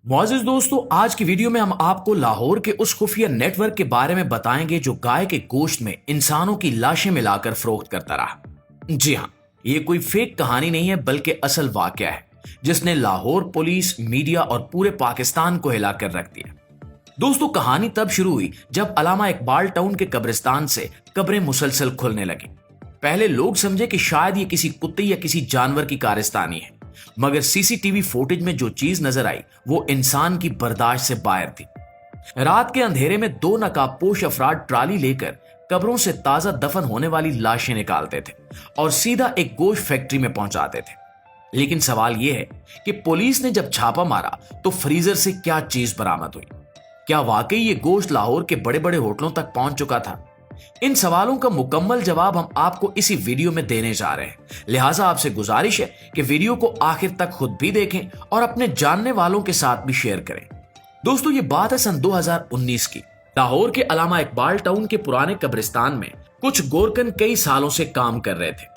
मुआज़िज़ दोस्तों, आज की वीडियो में हम आपको लाहौर के उस खुफिया नेटवर्क के बारे में बताएंगे जो गाय के गोश्त में इंसानों की लाशें मिलाकर फरोख्त करता रहा। जी हाँ, ये कोई फेक कहानी नहीं है बल्कि असल वाकया है जिसने लाहौर पुलिस, मीडिया और पूरे पाकिस्तान को हिलाकर रख दिया। दोस्तों, कहानी तब शुरू हुई जब अलामा इकबाल टाउन के कब्रिस्तान से कब्रें मुसलसल खुलने लगी। पहले लोग समझे कि शायद ये किसी कुत्ते या किसी जानवर की कारस्तानी है, मगर सीसीटीवी फुटेज में जो चीज नजर आई वो इंसान की बर्दाश्त से बाहर थी। रात के अंधेरे में दो नकाबपोश अफराद ट्राली लेकर कब्रों से ताजा दफन होने वाली लाशें निकालते थे और सीधा एक गोश्त फैक्ट्री में पहुंचाते थे। लेकिन सवाल यह है कि पुलिस ने जब छापा मारा तो फ्रीजर से क्या चीज बरामद हुई? क्या वाकई ये गोश्त लाहौर के बड़े बड़े होटलों तक पहुंच चुका था? इन सवालों का मुकम्मल जवाब हम आपको इसी वीडियो में देने जा रहे हैं, लिहाजा आपसे गुजारिश है कि वीडियो को आखिर तक खुद भी देखें और अपने जानने वालों के साथ भी शेयर करें। दोस्तों, ये बात है सन 2019 की। लाहौर के अलामा इकबाल टाउन के पुराने कब्रिस्तान में कुछ गोरकन कई सालों से काम कर रहे थे।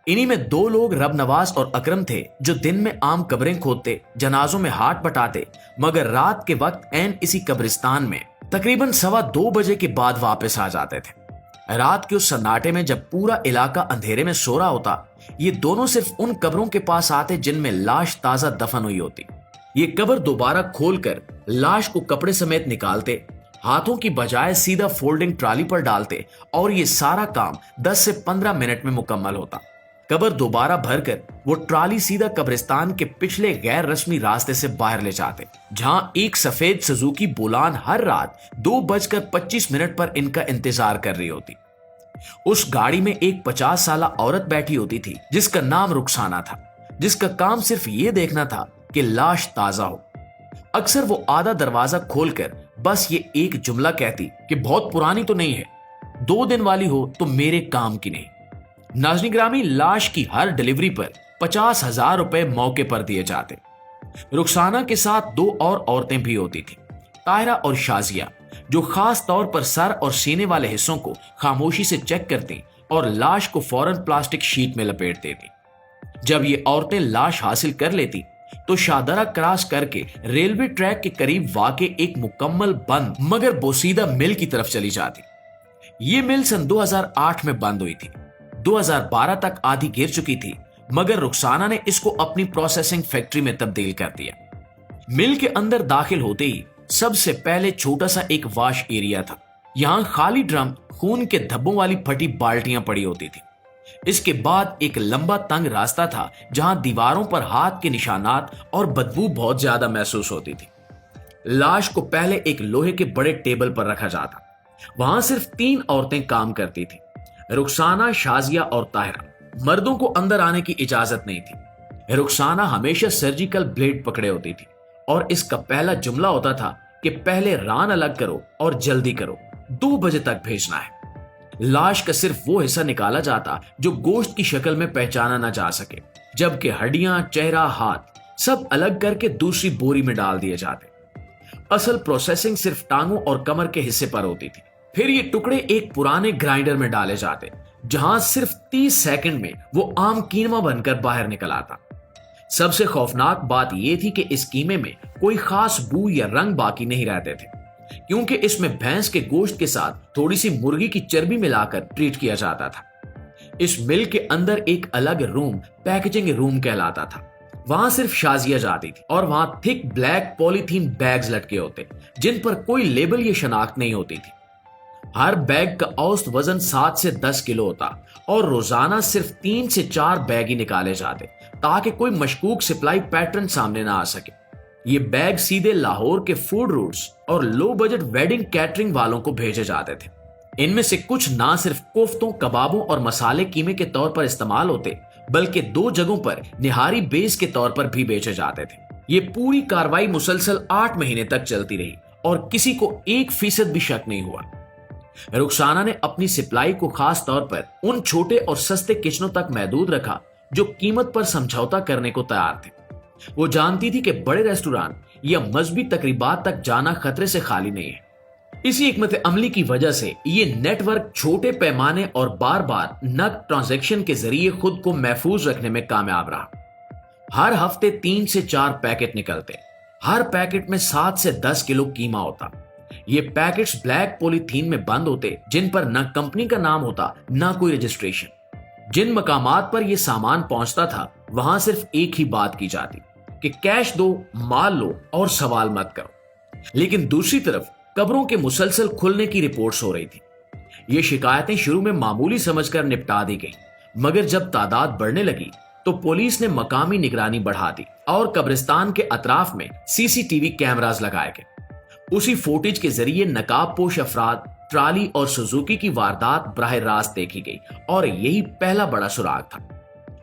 इन्हीं में दो लोग रब नवाज और अकरम थे जो दिन में आम कब्रें खोदते, जनाजों में हाथ बटाते, मगर रात के वक्त ऐन इसी कब्रिस्तान में तकरीबन 2:15 बजे के बाद वापस आ जाते थे। रात के उस सन्नाटे में जब पूरा इलाका अंधेरे में सो रहा होता, ये दोनों सिर्फ उन कब्रों के पास आते जिनमें लाश ताजा दफन हुई होती। ये कब्र दोबारा खोलकर लाश को कपड़े समेत निकालते, हाथों की बजाय सीधा फोल्डिंग ट्राली पर डालते और ये सारा काम 10 से 15 मिनट में मुकम्मल होता। कब्र दोबारा भरकर वो ट्राली सीधा कब्रिस्तान के पिछले गैर रस्मी रास्ते से बाहर ले जाते, जहां एक सफेद सुजुकी बुलान हर रात 2:25 पर इनका इंतजार कर रही होती। उस गाड़ी में एक 50 साल औरत बैठी होती थी जिसका नाम रुखसाना था, जिसका काम सिर्फ ये देखना था कि लाश ताजा हो। अक्सर वो आधा दरवाजा खोलकर बस ये एक जुमला कहती कि बहुत पुरानी तो नहीं है, 2 दिन वाली हो तो मेरे काम की नहीं। नाज़रीन ग्रामी, लाश की हर डिलीवरी पर 50,000 रुपए मौके पर दिए जाते। रुखसाना के साथ 2 और औरतें भी होती थी, ताहिरा और शाजिया, जो खास तौर पर सर और सीने वाले हिस्सों को खामोशी से चेक करती और लाश को फौरन प्लास्टिक शीट में लपेट देती। जब ये औरतें लाश हासिल कर लेती तो शाहदरा क्रॉस करके रेलवे ट्रैक के करीब वाक़े एक मुकम्मल बंद मगर बोसीदा मिल की तरफ चली जाती। ये मिल सन 2008 में बंद हुई थी। 2012 तक आधी गिर चुकी थी, मगर रुखसाना ने इसको अपनी प्रोसेसिंग फैक्ट्री में तब्दील कर दिया। मिल के अंदर दाखिल होते ही सबसे पहले छोटा सा एक वाश एरिया था। यहां खाली ड्रम, खून के धब्बों वाली फटी बाल्टियां पड़ी होती थी। इसके बाद एक लंबा तंग रास्ता था जहां दीवारों पर हाथ के निशानात और बदबू बहुत ज्यादा महसूस होती थी। लाश को पहले एक लोहे के बड़े टेबल पर रखा जाता। वहां सिर्फ 3 औरतें काम करती थी, रुखसाना, शाजिया और ताहिरा। मर्दों को अंदर आने की इजाजत नहीं थी। रुखसाना हमेशा सर्जिकल ब्लेड पकड़े होती थी और इसका पहला जुमला होता था कि पहले रान अलग करो और जल्दी करो, 2 बजे तक भेजना है। लाश का सिर्फ वो हिस्सा निकाला जाता जो गोश्त की शक्ल में पहचाना ना जा सके, जबकि हड्डियां, चेहरा, हाथ सब अलग करके दूसरी बोरी में डाल दिए जाते। असल प्रोसेसिंग सिर्फ टांगों और कमर के हिस्से पर होती थी। फिर ये टुकड़े एक पुराने ग्राइंडर में डाले जाते, जहां सिर्फ 30 सेकंड में वो आम कीमा बनकर बाहर निकल आता। सबसे खौफनाक बात यह थी कि इस कीमे में कोई खास बू या रंग बाकी नहीं रहते थे, क्योंकि इसमें भैंस के गोश्त के साथ थोड़ी सी मुर्गी की चर्बी मिलाकर ट्रीट किया जाता था। इस मिल के अंदर एक अलग रूम पैकेजिंग रूम कहलाता था। वहां सिर्फ शाजिया जाती थी और वहां थिक ब्लैक पॉलीथीन बैग्स लटके होते जिन पर कोई लेबल या शनाख्त नहीं होती थी। हर बैग का औसत वजन 7 से 10 किलो होता और रोजाना सिर्फ 3 से 4 बैग ही निकाले जाते ताकि कोई मशकूक सप्लाई पैटर्न सामने ना आ सके। ये बैग सीधे लाहौर के फूड रूट्स और लो बजट वेडिंग कैटरिंग वालों को भेजे जाते थे। इनमें से कुछ ना सिर्फ कोफ्तों, कबाबों और मसाले कीमे के तौर पर इस्तेमाल होते, बल्कि 2 जगहों पर निहारी बेस के तौर पर भी बेचे जाते थे। ये पूरी कार्रवाई मुसलसल 8 महीने तक चलती रही और किसी को 1% भी शक नहीं हुआ। रुखसाना ने अपनी सप्लाई को खास तौर पर उन छोटे और सस्ते किचनों तक महदूद रखा जो कीमत पर समझौता करने को तैयार थे। वो जानती थी कि बड़े रेस्टोरेंट या मजहबी तकरीबात तक जाना खतरे से खाली नहीं है। इसी हिकमत अमली की वजह से ये नेटवर्क छोटे पैमाने और बार बार नकद ट्रांजैक्शन के जरिए खुद को महफूज रखने में कामयाब रहा। हर हफ्ते 3 से 4 पैकेट निकलते, हर पैकेट में 7 से 10 किलो कीमा होता। ये पैकेट्स ब्लैक पॉलीथीन में बंद होते, जिन पर न कंपनी का नाम होता न कोई रजिस्ट्रेशन। जिन मकामात पर यह सामान पहुंचता था वहां सिर्फ एक ही बात की जाती कि कैश दो, माल लो और सवाल मत करो। लेकिन दूसरी तरफ कब्रों के मुसलसल खुलने की रिपोर्ट्स हो रही थी। ये शिकायतें शुरू में मामूली समझकर निपटा दी गई, मगर जब तादाद बढ़ने लगी तो पुलिस ने मकामी निगरानी बढ़ा दी और कब्रिस्तान के अतराफ में सीसीटीवी कैमरास लगाए गए। उसी फुटेज के जरिए नकाबपोश अफराद, ट्राली और सुजुकी की वारदात बराह रास्त देखी गई और यही पहला बड़ा सुराग था।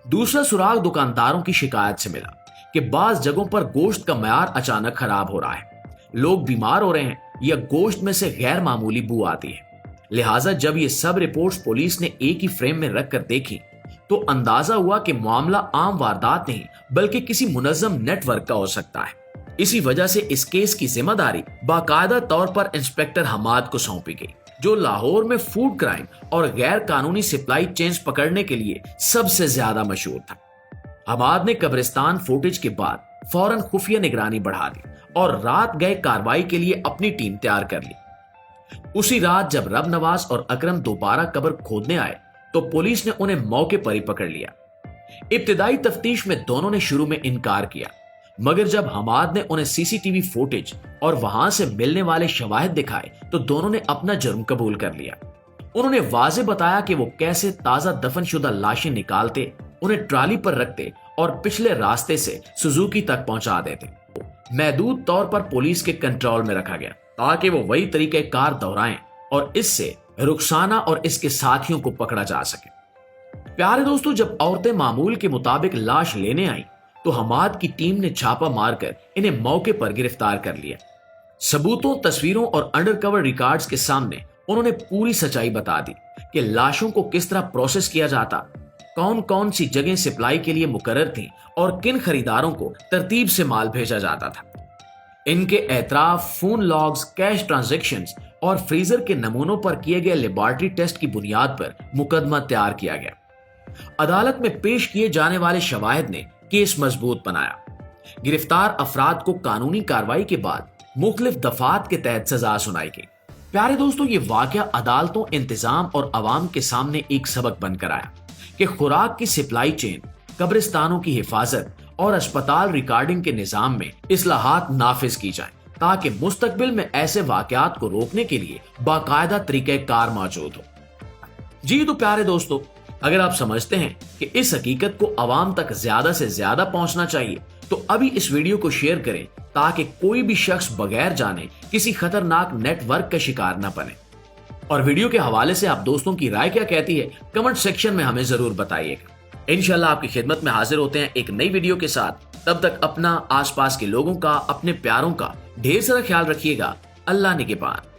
दूसरा सुराग दुकानदारों की शिकायत से मिला कि बाज जगहों पर गोश्त का मयार अचानक खराब हो रहा है, लोग बीमार हो रहे हैं या गोश्त में से गैर मामूली बू आती है। लिहाजा जब ये सब रिपोर्ट्स पुलिस ने एक ही फ्रेम में रखकर देखी तो अंदाजा हुआ कि मामला आम वारदात नहीं बल्कि किसी मुनज़्ज़म नेटवर्क का हो सकता है। इसी वजह से इस केस की जिम्मेदारी बाकायदा तौर पर इंस्पेक्टर हमाद को सौंपी गई, जो लाहौर में फूड क्राइम और गैर कानूनी सप्लाई चेन्स पकड़ने के लिए सबसे ज्यादा मशहूर था। हमाद ने कब्रिस्तान फुटेज के बाद फौरन खुफिया निगरानी बढ़ा दी और रात गए कार्रवाई के लिए अपनी टीम तैयार कर ली। उसी रात जब रब नवाज और अकरम दोबारा कब्र खोदने आए तो पुलिस ने उन्हें मौके पर ही पकड़ लिया। इब्तिदाई तफ्तीश में दोनों ने शुरू में इनकार किया, मगर जब हमाद ने उन्हें सीसीटीवी फुटेज और वहां से मिलने वाले शवाहिद दिखाए तो दोनों ने अपना जुर्म कबूल कर लिया। उन्होंने वाज़े बताया कि वो कैसे ताजा दफनशुदा लाशें निकालते, उन्हें ट्राली पर रखते और पिछले रास्ते से सुजुकी तक पहुंचा देते। महदूद तौर पर पुलिस के कंट्रोल में रखा गया ताकि वो वही तरीके कार दोहराएं और इससे रुखसाना और इसके साथियों को पकड़ा जा सके। प्यारे दोस्तों, जब औरतें मामूल के मुताबिक लाश लेने आई तो हमाद की टीम ने छापा मारकर इन्हें मौके पर गिरफ्तार कर लिया। सबूतों, तस्वीरों और अंडरकवर रिकॉर्ड्स के सामने उन्होंने पूरी सच्चाई बता दी कि लाशों को किस तरह प्रोसेस किया जाता, कौन कौन सी जगह सप्लाई के लिए मुकर्रर थी और किन खरीदारों को तरतीब से माल भेजा जाता था। इनके एतराफ, फोन लॉग्स, कैश ट्रांजैक्शंस और फ्रीजर के नमूनों पर किए गए लेबोरेटरी टेस्ट की बुनियाद पर मुकदमा तैयार किया गया। अदालत में पेश किए जाने वाले शवाहिद ने केस मजबूत बनाया। गिरफ्तार अफराद को कानूनी कार्रवाई के बाद मुख्तलिफ दफात के तहत सजा सुनाई गई। प्यारे दोस्तों, ये वाकया अदालतों, इंतजाम और अवाम के सामने एक सबक बनकर आया कि खुराक की सप्लाई चेन, कब्रिस्तानों की हिफाजत और अस्पताल रिकॉर्डिंग के निजाम में इस्लाहात नाफिज की जाए ताकि मुस्तकबिल में ऐसे वाकयात को रोकने के लिए बाकायदा तरीक़ेकार मौजूद हो। जी तो प्यारे दोस्तों, अगर आप समझते हैं कि इस हकीकत को अवाम तक ज्यादा से ज्यादा पहुंचना चाहिए तो अभी इस वीडियो को शेयर करें ताकि कोई भी शख्स बगैर जाने किसी खतरनाक नेटवर्क का शिकार न बने। और वीडियो के हवाले से आप दोस्तों की राय क्या कहती है कमेंट सेक्शन में हमें जरूर बताइएगा। इंशाल्लाह आपकी खिदमत में हाजिर होते हैं एक नई वीडियो के साथ। तब तक अपना, आसपास के लोगों का, अपने प्यारों का ढेर सारा ख्याल रखिएगा। अल्लाह निगहबान।